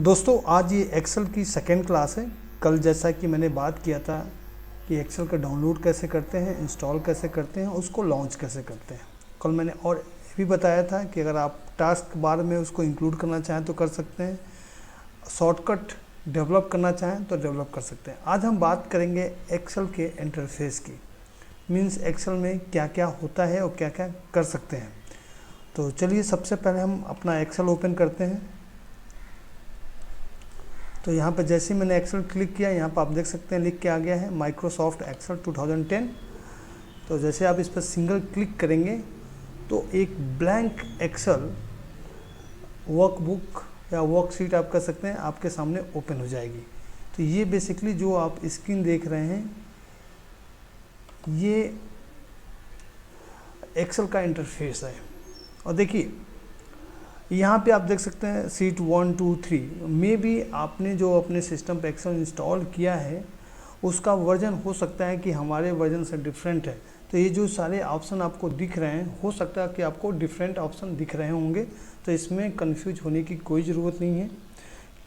दोस्तों आज ये एक्सेल की सेकेंड क्लास है। कल जैसा कि मैंने बात किया था कि एक्सेल का डाउनलोड कैसे करते हैं, इंस्टॉल कैसे करते हैं, उसको लॉन्च कैसे करते हैं। कल मैंने और ये भी बताया था कि अगर आप टास्क बार में उसको इंक्लूड करना चाहें तो कर सकते हैं, शॉर्टकट डेवलप करना चाहें तो डेवलप कर सकते हैं। आज हम बात करेंगे एक्सेल के इंटरफेस की, मीन्स एक्सेल में क्या क्या होता है और क्या क्या कर सकते हैं। तो चलिए सबसे पहले हम अपना एक्सेल ओपन करते हैं। तो यहाँ पर जैसे ही मैंने एक्सेल क्लिक किया, यहाँ पर आप देख सकते हैं लिख के आ गया है माइक्रोसॉफ्ट एक्सेल 2010। तो जैसे आप इस पर सिंगल क्लिक करेंगे तो एक ब्लैंक एक्सेल वर्कबुक या वर्कशीट आप कर सकते हैं, आपके सामने ओपन हो जाएगी। तो ये बेसिकली जो आप स्क्रीन देख रहे हैं ये एक्सेल का इंटरफेस है। और देखिए यहाँ पे आप देख सकते हैं सीट 1 2 3 में भी आपने जो अपने सिस्टम पे एक्सेल इंस्टॉल किया है उसका वर्जन हो सकता है कि हमारे वर्जन से डिफरेंट है। तो ये जो सारे ऑप्शन आपको दिख रहे हैं हो सकता है कि आपको डिफरेंट ऑप्शन दिख रहे होंगे, तो इसमें कंफ्यूज होने की कोई ज़रूरत नहीं है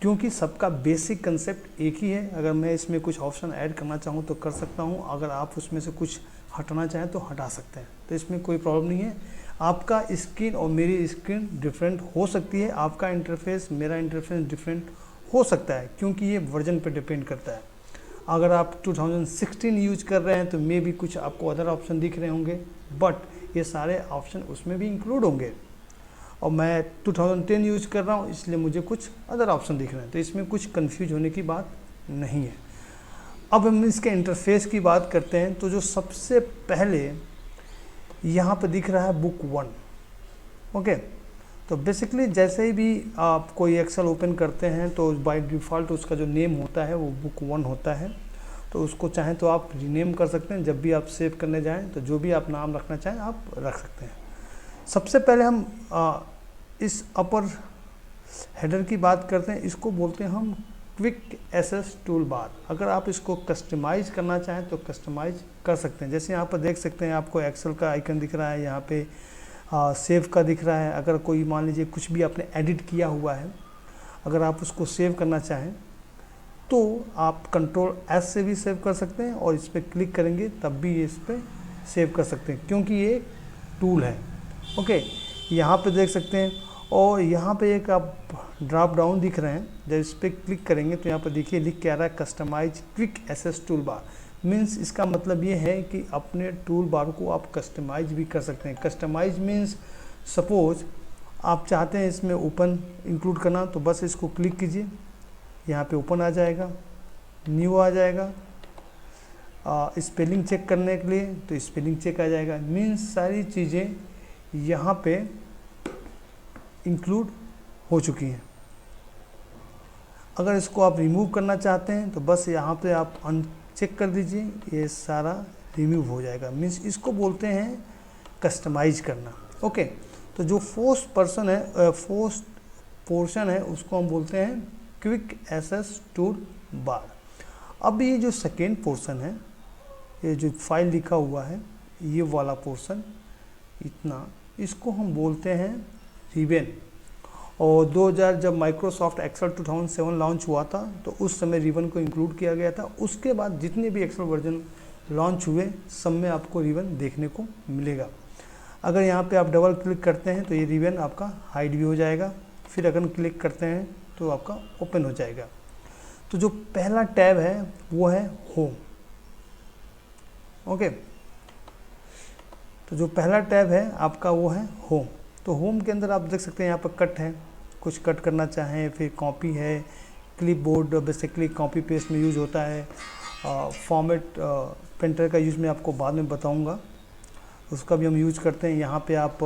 क्योंकि सबका बेसिक कंसेप्ट एक ही है। अगर मैं इसमें कुछ ऑप्शन ऐड करना चाहूँ तो कर सकता हूँ, अगर आप उसमें से कुछ हटाना चाहें तो हटा सकते हैं, तो इसमें कोई प्रॉब्लम नहीं है। आपका स्क्रीन और मेरी स्क्रीन डिफरेंट हो सकती है, आपका इंटरफेस मेरा इंटरफेस डिफरेंट हो सकता है क्योंकि ये वर्जन पर डिपेंड करता है। अगर आप 2016 यूज कर रहे हैं तो मे भी कुछ आपको अदर ऑप्शन दिख रहे होंगे, बट ये सारे ऑप्शन उसमें भी इंक्लूड होंगे। और मैं 2010 यूज कर रहा हूँ इसलिए मुझे कुछ अदर ऑप्शन दिख रहे हैं, तो इसमें कुछ कंफ्यूज होने की बात नहीं है। अब हम इसके इंटरफेस की बात करते हैं। तो जो सबसे पहले यहाँ पर दिख रहा है बुक 1। ओके, तो बेसिकली जैसे ही भी आप कोई एक्सेल ओपन करते हैं तो बाय डिफ़ॉल्ट उसका जो नेम होता है वो बुक 1 होता है। तो उसको चाहें तो आप रीनेम कर सकते हैं, जब भी आप सेव करने जाएं तो जो भी आप नाम रखना चाहें आप रख सकते हैं। सबसे पहले हम इस अपर हेडर की बात करते हैं, इसको बोलते हैं हम क्विक एक्सेस टूल बार। अगर आप इसको कस्टमाइज़ करना चाहें तो कस्टमाइज़ कर सकते हैं। जैसे यहाँ पर देख सकते हैं आपको एक्सेल का आइकन दिख रहा है, यहाँ पे सेव का दिख रहा है। अगर कोई मान लीजिए कुछ भी आपने एडिट किया हुआ है, अगर आप उसको सेव करना चाहें तो आप कंट्रोल एस से भी सेव कर सकते हैं और इस पर क्लिक करेंगे तब भी इस पर सेव कर सकते हैं क्योंकि ये टूल है। ओके, यहाँ पे देख सकते हैं और यहाँ पे एक आप ड्रॉप डाउन दिख रहे हैं, जब इस पर क्लिक करेंगे तो यहाँ पर देखिए लिख के आ रहा है customize quick access toolbar. Means इसका मतलब ये है कि अपने टूल बार को आप कस्टमाइज भी कर सकते हैं। कस्टमाइज मीन्स सपोज आप चाहते हैं इसमें ओपन इंक्लूड करना तो बस इसको क्लिक कीजिए, यहाँ पे ओपन आ जाएगा, न्यू आ जाएगा। स्पेलिंग चेक करने के लिए तो स्पेलिंग चेक आ जाएगा। मीन्स सारी चीज़ें यहाँ पे इंक्लूड हो चुकी हैं। अगर इसको आप रिमूव करना चाहते हैं तो बस यहाँ पे आप अनचेक कर दीजिए, ये सारा रिमूव हो जाएगा। मीन्स इसको बोलते हैं कस्टमाइज करना। ओके, तो जो फोर्थ पोर्शन है उसको हम बोलते हैं क्विक एक्सेस टूल बार। अब ये जो सेकेंड पोर्शन है, ये जो फाइल लिखा हुआ है ये वाला पोर्शन इतना, इसको हम बोलते हैं रिबन। और 2000 जब माइक्रोसॉफ्ट एक्सेल 2007 लॉन्च हुआ था तो उस समय रिबन को इंक्लूड किया गया था। उसके बाद जितने भी एक्सेल वर्जन लॉन्च हुए सब में आपको रिबन देखने को मिलेगा। अगर यहाँ पे आप डबल क्लिक करते हैं तो ये रिबन आपका हाइड भी हो जाएगा, फिर अगर क्लिक करते हैं तो आपका ओपन हो जाएगा। तो जो पहला टैब है वो है होम। ओके, तो जो पहला टैब है आपका वो है होम। तो होम के अंदर आप देख सकते हैं यहाँ पर कट है, कुछ कट करना चाहें, फिर कॉपी है, क्लिपबोर्ड बेसिकली कॉपी पेस्ट में यूज़ होता है। फॉर्मेट प्रिंटर का यूज़ मैं आपको बाद में बताऊंगा, उसका भी हम यूज करते हैं। यहाँ पे आप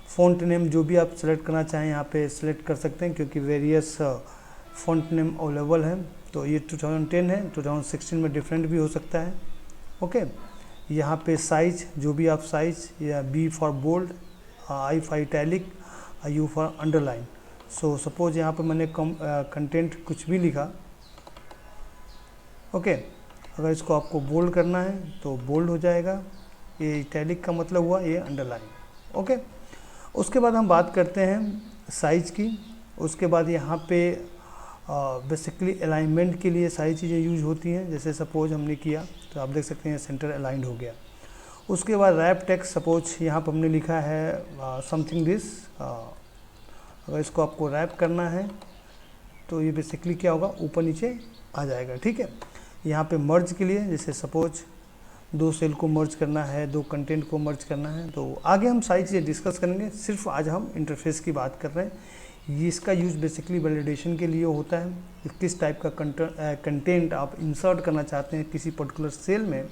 फ़ॉन्ट नेम जो भी आप सेलेक्ट करना चाहें यहाँ पे सेलेक्ट कर सकते हैं क्योंकि वेरियस फ़ॉन्ट नेम अवेलेबल है। तो ये 2010 है, 2016 में डिफरेंट भी हो सकता है। ओके, यहाँ पे साइज जो भी आप साइज, या B for bold, I for italic, U for underline. So suppose यहाँ पे मैंने कंटेंट कुछ भी लिखा। ओके, अगर इसको आपको बोल्ड करना है तो बोल्ड हो जाएगा, ये इटैलिक का मतलब हुआ ये अंडरलाइन। ओके, उसके बाद हम बात करते हैं साइज़ की। उसके बाद यहाँ पे बेसिकली अलाइनमेंट के लिए सारी चीज़ें यूज होती हैं। जैसे सपोज हमने किया तो आप देख सकते हैं सेंटर अलाइंड हो गया। उसके बाद रैप टेक्स्ट, सपोज यहाँ पर हमने लिखा है समथिंग दिस, अगर इसको आपको रैप करना है तो ये बेसिकली क्या होगा, ऊपर नीचे आ जाएगा। ठीक है, यहाँ पे मर्ज के लिए जैसे सपोज 2 सेल को मर्ज करना है, 2 कंटेंट को मर्ज करना है, तो आगे हम सारी चीज़ें डिस्कस करेंगे। सिर्फ आज हम इंटरफेस की बात कर रहे हैं। ये इसका यूज़ बेसिकली वैलिडेशन के लिए होता है, किस टाइप का कंटेंट आप इंसर्ट करना चाहते हैं किसी पर्टिकुलर सेल में,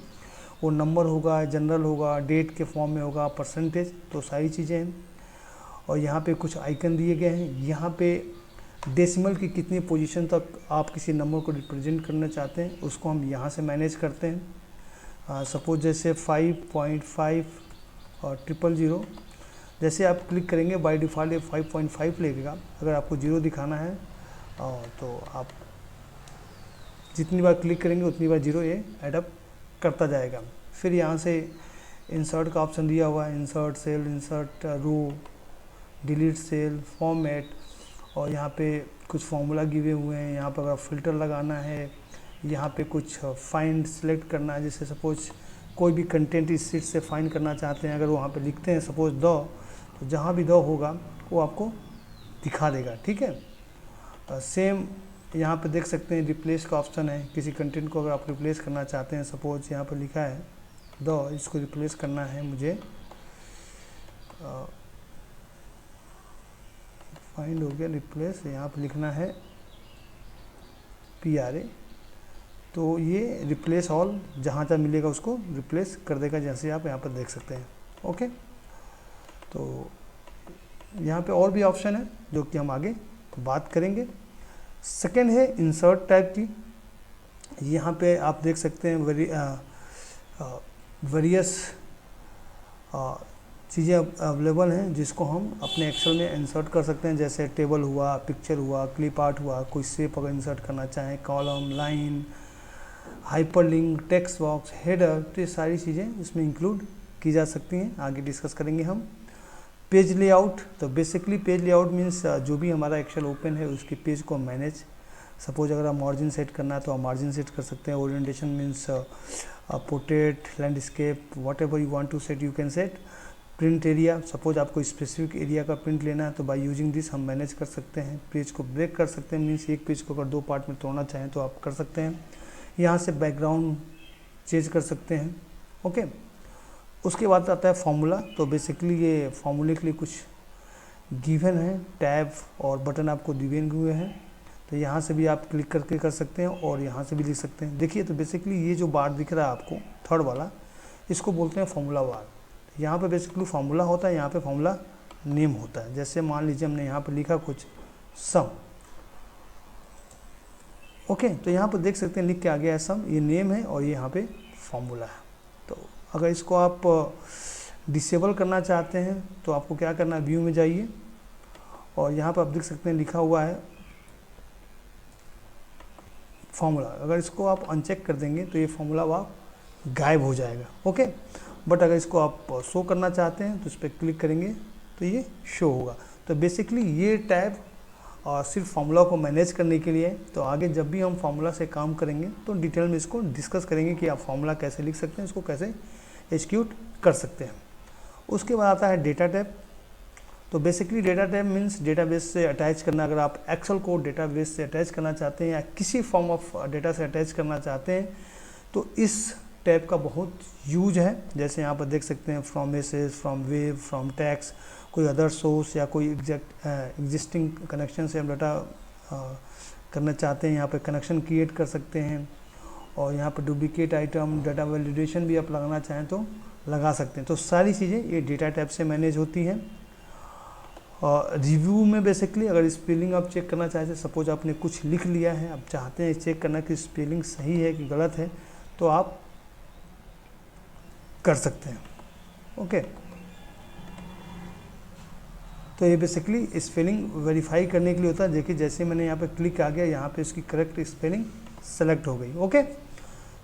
वो नंबर होगा, जनरल होगा, डेट के फॉर्म में होगा, परसेंटेज, तो सारी चीज़ें हैं। और यहाँ पे कुछ आइकन दिए गए हैं। यहाँ पे डेसिमल की कितनी पोजीशन तक आप किसी नंबर को रिप्रेजेंट करना चाहते हैं उसको हम यहाँ से मैनेज करते हैं। सपोज जैसे 5.5 और 000, जैसे आप क्लिक करेंगे बाय डिफ़ॉल्ट ये 5.5 लगेगा। अगर आपको 0 दिखाना है तो आप जितनी बार क्लिक करेंगे उतनी बार 0 ये एडअप करता जाएगा। फिर यहाँ से इंसर्ट का ऑप्शन दिया हुआ है, insert cell, insert row, delete cell, format, और यहाँ पे कुछ फॉर्मूला गिवे हुए हैं। यहाँ पर अगर फ़िल्टर लगाना है, यहाँ पे कुछ फाइंड सेलेक्ट करना है, जैसे सपोज कोई भी कंटेंट इस सीट से फाइंड करना चाहते हैं, अगर वहाँ पे लिखते हैं सपोज द, तो जहाँ भी द होगा वो आपको दिखा देगा। ठीक है, सेम यहाँ पे देख सकते हैं रिप्लेस का ऑप्शन है। किसी कंटेंट को अगर आप रिप्लेस करना चाहते हैं, सपोज यहाँ पर लिखा है द, इसको रिप्लेस करना है मुझे, फाइंड हो गया, रिप्लेस, यहाँ पर लिखना है PRA, तो ये रिप्लेस ऑल जहाँ जहाँ मिलेगा उसको रिप्लेस कर देगा, जैसे आप यहाँ पर देख सकते हैं। ओके, तो यहाँ पे और भी ऑप्शन है जो कि हम आगे बात करेंगे। सेकेंड है इंसर्ट टैग की। यहाँ पे आप देख सकते हैं वेरियस चीज़ें अवेलेबल हैं जिसको हम अपने एक्सेल में इंसर्ट कर सकते हैं, जैसे टेबल हुआ, पिक्चर हुआ, क्लिप आर्ट हुआ, कोई शेप अगर इंसर्ट करना चाहें, column, line, hyperlink, text box, header, तो ये सारी चीज़ें इसमें इंक्लूड की जा सकती हैं। आगे डिस्कस करेंगे हम। पेज लेआउट, तो बेसिकली पेज लेआउट मीन्स जो भी हमारा एक्सेल ओपन है उसके पेज को मैनेज, सपोज अगर आप मार्जिन सेट करना है तो आप मार्जिन सेट कर सकते हैं। Orientation means portrait, landscape, whatever you want to set you can set. Print area, suppose आपको स्पेसिफिक एरिया का प्रिंट लेना है तो बाय यूजिंग दिस हम मैनेज कर सकते हैं। पेज को ब्रेक कर सकते हैं, मीन्स एक पेज को अगर 2 पार्ट में तोड़ना चाहें तो आप कर सकते हैं। यहाँ से बैकग्राउंड चेंज कर सकते हैं। ओके, उसके बाद आता है फॉर्मूला, तो बेसिकली ये फॉर्मूले के लिए कुछ गिवन है, टैब और बटन आपको दिए हुए हैं, तो यहाँ से भी आप क्लिक करके कर सकते हैं और यहाँ से भी लिख सकते हैं। देखिए, तो बेसिकली ये जो बार दिख रहा है आपको थर्ड वाला, इसको बोलते हैं फॉर्मूला बार। यहाँ पे बेसिकली फॉर्मूला होता है, यहाँ पे फॉर्मूला नेम होता है। जैसे मान लीजिए हमने यहाँ पे लिखा कुछ सम, ओके, तो यहाँ पर देख सकते हैं लिख के आ गया है सम, ये नेम है और ये यहाँ पे फॉर्मूला है। तो अगर इसको आप डिसेबल करना चाहते हैं तो आपको क्या करना है, व्यू में जाइए और यहाँ पर आप देख सकते हैं लिखा हुआ है फॉर्मूला। अगर इसको आप अनचेक कर देंगे तो ये फॉर्मूला आप गायब हो जाएगा। ओके, बट अगर इसको आप शो करना चाहते हैं तो इस पर क्लिक करेंगे तो ये शो होगा। तो बेसिकली ये टैब सिर्फ फार्मूला को मैनेज करने के लिए। तो आगे जब भी हम फार्मूला से काम करेंगे तो डिटेल में इसको डिस्कस करेंगे कि आप फार्मूला कैसे लिख सकते हैं, इसको कैसे एग्जीक्यूट कर सकते हैं। उसके बाद आता है डेटा टैब। तो basically data tab means database से अटैच करना। अगर आप एक्सेल को डेटाबेस से अटैच करना चाहते हैं या किसी फॉर्म ऑफ डेटा से अटैच करना चाहते हैं तो इस टैब का बहुत यूज है। जैसे यहाँ पर देख सकते हैं from message, from web, from tax, कोई अदर सोर्स या कोई एग्जिस्टिंग कनेक्शन से हम डाटा करना चाहते हैं, यहाँ पर कनेक्शन क्रिएट कर सकते हैं। और यहाँ पर डुप्लीकेट आइटम, डाटा वैलिडेशन भी आप लगाना चाहें तो लगा सकते हैं। तो सारी चीज़ें ये डेटा टैब से मैनेज होती हैं। और रिव्यू में बेसिकली अगर स्पेलिंग आप चेक करना चाहते हैं, सपोज आपने कुछ लिख लिया है, आप चाहते हैं चेक करना कि स्पेलिंग सही है कि गलत है, तो आप कर सकते हैं। ओके, तो ये बेसिकली स्पेलिंग वेरीफाई करने के लिए होता है। देखिए जैसे मैंने यहाँ पे क्लिक आ गया, यहाँ पे इसकी करेक्ट स्पेलिंग सेलेक्ट हो गई। ओके,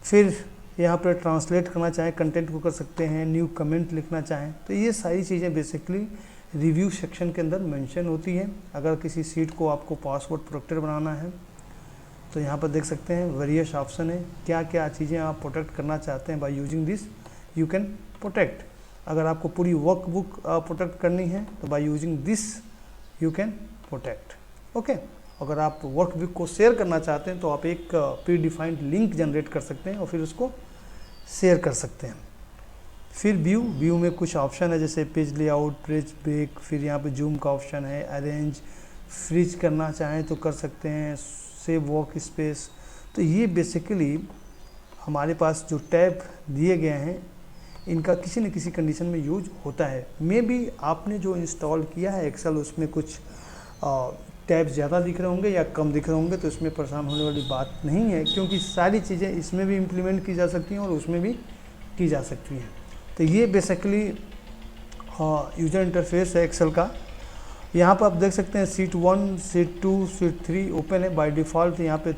फिर यहाँ पर ट्रांसलेट करना चाहें कंटेंट को कर सकते हैं, न्यू कमेंट लिखना चाहें, तो ये सारी चीज़ें बेसिकली रिव्यू सेक्शन के अंदर मेंशन होती है। अगर किसी सीट को आपको पासवर्ड प्रोटेक्टेड बनाना है तो यहाँ पर देख सकते हैं वेरियस ऑप्शन है, क्या क्या चीज़ें आप प्रोटेक्ट करना चाहते हैं। Bye using this you can protect. अगर आपको पूरी वर्कबुक प्रोटेक्ट करनी है तो by using this you can protect. Okay, अगर आप वर्कबुक को शेयर करना चाहते हैं तो आप एक प्री डिफाइंड लिंक जनरेट कर सकते हैं और फिर उसको शेयर कर सकते हैं। फिर व्यू में कुछ ऑप्शन है जैसे पेज लेआउट, पेज ब्रेक, फिर यहाँ पे जूम का ऑप्शन है, अरेंज, फ्रीज करना चाहें तो कर सकते हैं, सेव वर्क स्पेस। तो ये बेसिकली हमारे पास जो टैब दिए गए हैं इनका किसी न किसी कंडीशन में यूज होता है। मे बी आपने जो इंस्टॉल किया है एक्सेल उसमें कुछ टैब ज़्यादा दिख रहे होंगे या कम दिख रहे होंगे, तो इसमें परेशान होने वाली बात नहीं है, क्योंकि सारी चीज़ें इसमें भी इम्प्लीमेंट की जा सकती हैं और उसमें भी की जा सकती हैं। तो ये बेसिकली यूजर इंटरफेस है एक्सेल का। यहाँ पर आप देख सकते हैं सीट 1, सीट 2, सीट 3 ओपन है। बाय डिफ़ॉल्ट यहाँ पे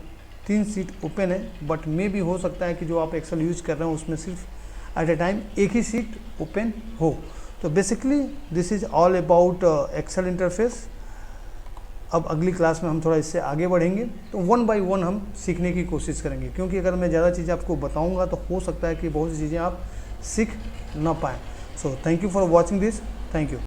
3 सीट ओपन है, बट मे भी हो सकता है कि जो आप एक्सेल यूज कर रहे हो उसमें सिर्फ एट ए टाइम एक ही सीट ओपन हो। तो basically this is all about Excel interface. अब अगली क्लास में हम थोड़ा इससे आगे बढ़ेंगे, तो 1 बाय 1 हम सीखने की कोशिश करेंगे, क्योंकि अगर मैं ज़्यादा चीज़ें आपको बताऊंगा तो हो सकता है कि बहुत सी चीज़ें आप सीख ना पाएँ। So thank you for watching this, thank you.